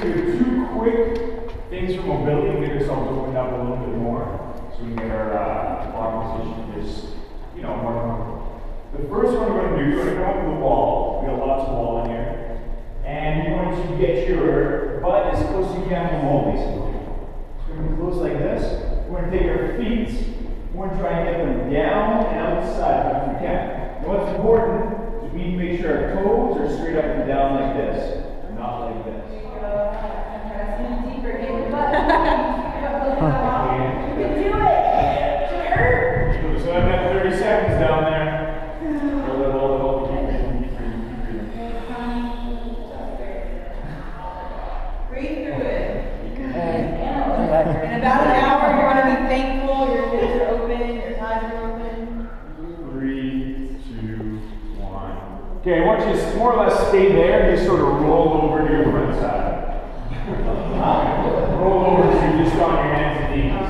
do two quick things for mobility to get ourselves opened up a little bit more, so we can get our bar position just, you know, more comfortable. The first one we're going to do, you're going to come up to the wall. We got lots of wall in here. And you're going to get your butt as close as you can to the wall, basically. So we're going to be close like this. We're going to take our feet. We're going to try and get them down and outside if we can. And what's important is we need to make sure our toes are straight up and down like this, not like this. Deeper in your butt. You can do it. So I've got 30 seconds down there. A little, keep breathing. Breathe through it. In about an hour, you're going to be thankful. Your lips are open, your eyes are open. 3, 2, 1. Okay, I want you to more or less stay there and just sort of roll over to your front side. Roll over so you're just on your hands and knees.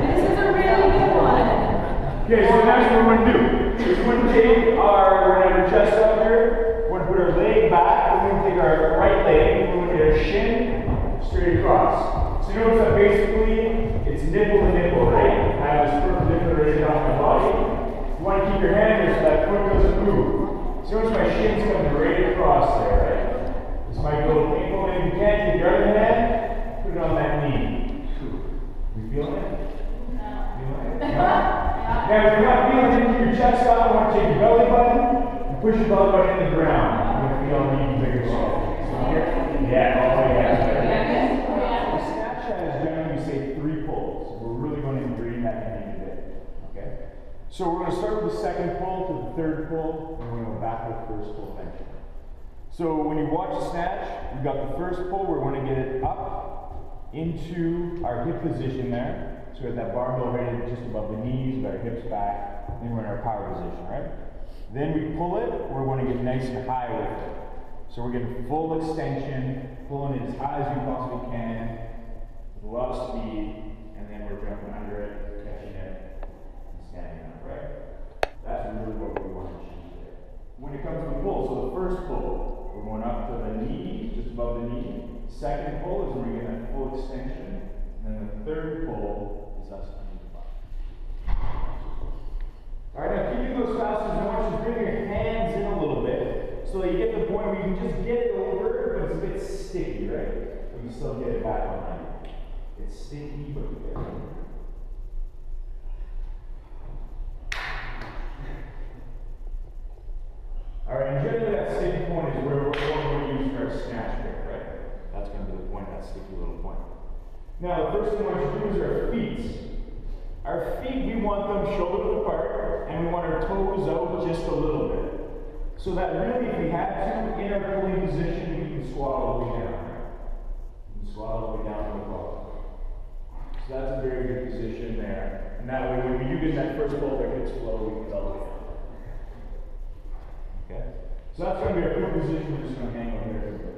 This is a really good one. Okay, so that's what we're going to do. We're going to take we're going to have our chest up here. We're going to put our leg back. We're going to take our right leg. We're going to get our shin straight across. So you notice that basically it's nipple to nipple, right? I have this perpendicular right on my body. You want to keep your hand there so that foot doesn't move. So notice my shin's coming right across there, right? This might be a little painful, and if you can't, take your other hand, put it on that knee. You feeling it? No. Feeling it? No. Now, if you're not feeling it, keep your chest up. I want to take your belly button and push your belly button in the ground. You're going to feel the knee bigger yourself. So here? Yeah, all the way down. Snatch has generally, we say 3 pulls. So we're really going to ingrain that in a bit. Okay? So we're going to start with the second pull to the third pull, and we're going to go back to the first pull eventually. So when you watch the snatch, you've got the first pull, we're going to get it up into our hip position there. So we have that barbell rated just above the knees, with our hips back, then we're in our power position, right? Then we pull it, we're going to get nice and high with it. So we're getting full extension, pulling it as high as we possibly can, with a lot of speed, and then we're jumping under it, catching it, and standing up, right? That's really what we want to achieve there. When it comes to the pull, so the first pull, we're going up to the knee, just above the knee. Second pull is when we get that full extension. And then the third pull is us under the butt. Alright, now keeping those fast as I want you to bring your hands in a little bit so that you get to the point where you can just get it over, but it's a bit sticky, right? But you still get it back behind you. It's sticky, but you get it. Alright, and generally that sticky point is where we're going to use for our snatch grip, right? That's going to be the point, that sticky little point. Now, the first thing I want you to do is our feet. Our feet, we want them shoulder width apart, and we want our toes out just a little bit. So that really, if we had to, in our pulling position, we can squat all the way down. Right? We can squat all the way down to the bottom. So that's a very good position there. And that way, when we do get that first pull, our hips flow, we can go all the way down. Okay? So that's going to be our quick position. We're just going to hang on here a little bit.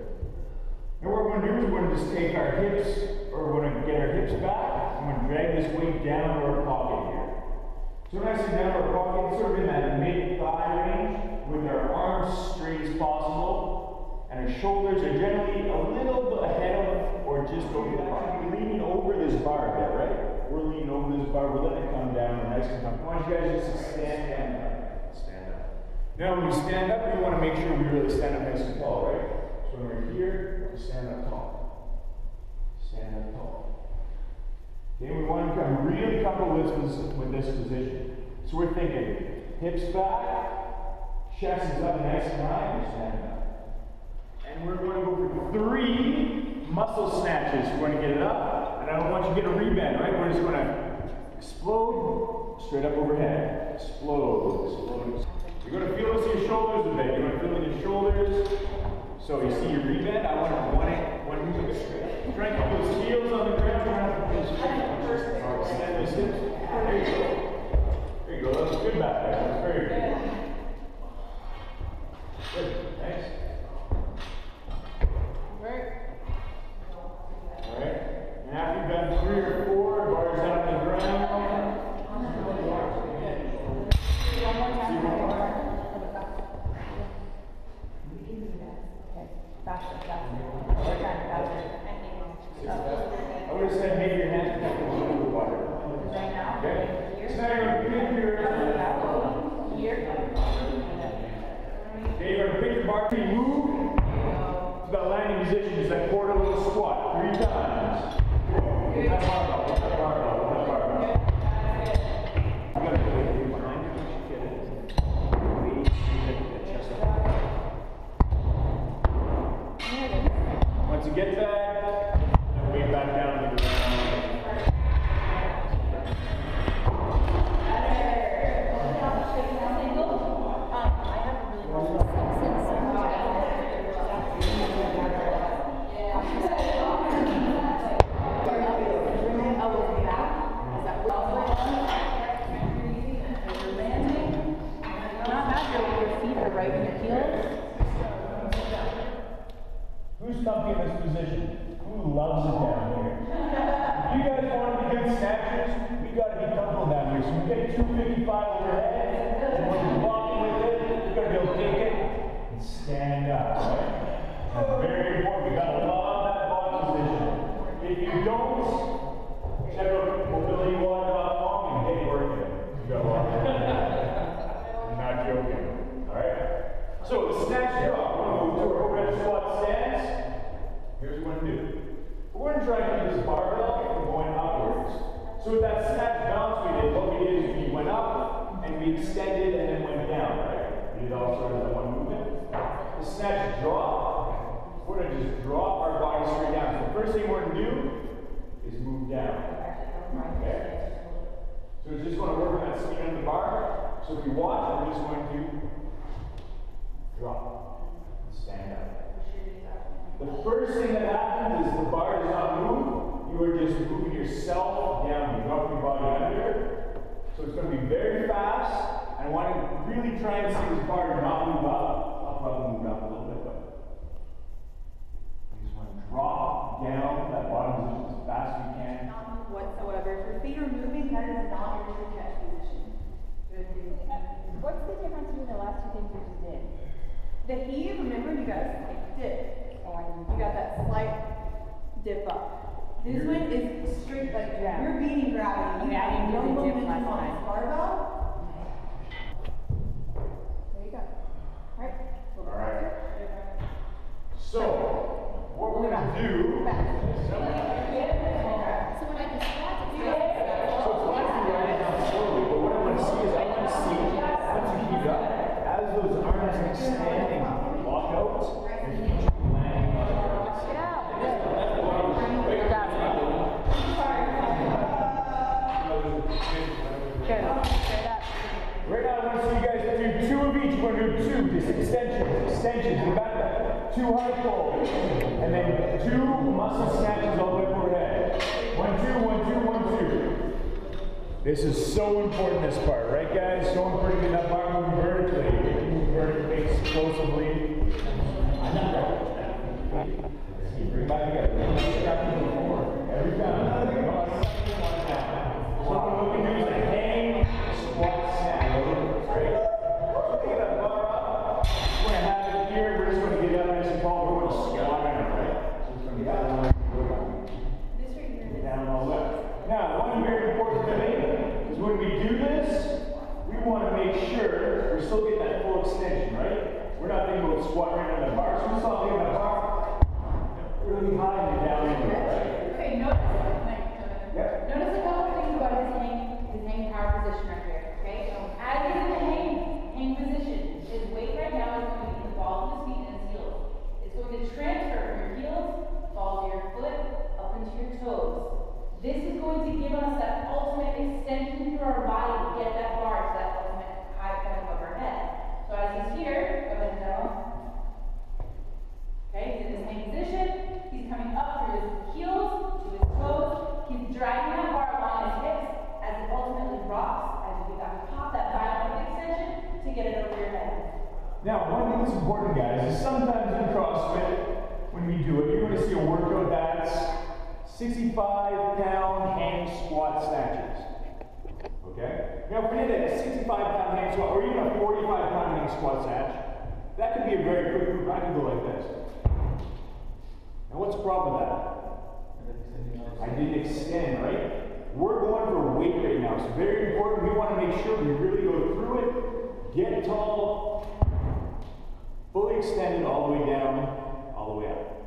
And what we're going to do is we're going to just take our hips, or we're going to get our hips back, and we're going to drag this weight down to our pocket here. So when I say down to our pocket, it's sort of in that mid-thigh range, with our arms straight as possible, and our shoulders are generally a little bit ahead of, or just over the bar. We're leaning over this bar there, right? We're leaning over this bar, we're letting it come down, and nice and comfortable. I want you guys just to stand up. Stand up. Now when we stand up, we want to make sure we really stand up nice and tall, right? So when we're here, we stand up tall. Stand up tall. Okay, we want to become really comfortable with this position. So we're thinking hips back, chest is up nice and high, and stand up. And we're going to go for 3 muscle snatches. We're going to get it up, and I don't want you to get a rebend, right? We're just going to explode, straight up overhead. Explode, explode. You're going to feel this in your shoulders a bit. You're going to feel it in your shoulders. So you see your rebend. I want to look straight. Try and keep those heels on the ground. Try not to feel straight. Stand those hips. There you go. There you go. That was good back there. That was very good. Good. Thanks. All right. And after you've done 3 or 4, bars down on the ground. See one more. Move to that landing position, just that quarter little squat, 3 times. That barbell, that barbell, that barbell. You gotta go way behind you once you get it. Wait, get chest up. Once you get that, then weight back down to the ground. Who's comfy in this position? Who loves it down here? If you guys want to be good snatchers, we got to be comfortable down here. So we get 255 overhead, and when you're walking with it, you got to be able to take it and stand up, right? That's very important. We got to love that body position. If you don't, check out mobilitywalk.com and get working. You got to walk. I'm not joking. All right? So the snatch drop. We're going to move to our overhead squat stance. Here's what we're going to do. We're going to try to keep this barbell from going upwards. So with that snatch bounce we did, what we did is we went up and we extended and then went down, right? We did all sorts of that one movement. The snatch drop, we're going to just drop our body straight down. So the first thing we're going to do is move down. Okay? So we're just going to work on that speed on the bar. So if you watch, we're just going to drop and stand up. The first thing that happens is the bar does not move. You are just moving yourself down. You drop your body under. So it's going to be very fast. And I want to really try and see this bar not move up. I'll probably move up a little bit, but you just want to drop down that bottom position as fast as you can. Not move whatsoever. If your feet are moving, that is not your true catch position. What's the difference between the last two things we just did? The heave, remember, you got a slight dip. You got that slight dip up. This one is straight, like you're beating gravity. You have no momentum on this barbell. There you go. All right. So, what we're going to do. So it's likely right down slowly, but what I want to see is once you heat up, as those arms are expanding, walk out, and you keep landing on the ground. Right now, I want to see you guys do 2 of each. We're going to do 2, just extensions. We got that. 2 high pulls, and then 2 muscle snatches all the way overhead. 1, 2, 1, 2, 1, 2. This is so important, this part, right, guys? So important to get that bar moving vertically. Move vertically, explosively. Bring it back together. Every time. So what we can do is a hang, squat, snatch. Right? Pick that bar up. We're going to have it here. We're just going to get up nice and tall. We're going to squat in it, right? So it's going to be down all the way. Now, one very important thing is when we do this, we want to make sure we're still getting that full extension, right? We're not thinking about squat right on the bar. So we're still thinking about bar really high and down in there, right? Okay, notice a couple of things about his hang power position right here, okay? As he's in the hang position, his weight right now is going to be involved in his feet and his heels. It's going to transfer from your heels, fall to your foot, up into your toes. This is going to give us that ultimate extension through our body to get that bar to that ultimate high point above our head. So as he's here, go ahead and down. Okay, he's in this hang position. He's coming up through his heels to his toes. He's dragging that bar along his hips as it ultimately rocks as you do that. Pop that violent extension to get it over your head. Now, one thing that's important, guys, is sometimes in CrossFit, when we do it, you're going to see a workout that's 65-pound hang squat snatches. Okay? Now, if we did a 65-pound hang squat, or even a 45-pound hang squat snatch, that could be a very quick move. I can go like this. Now, what's the problem with that? I didn't extend, right? We're going for weight right now. It's very important. We want to make sure we really go through it, get tall, Fully extended all the way down, all the way up.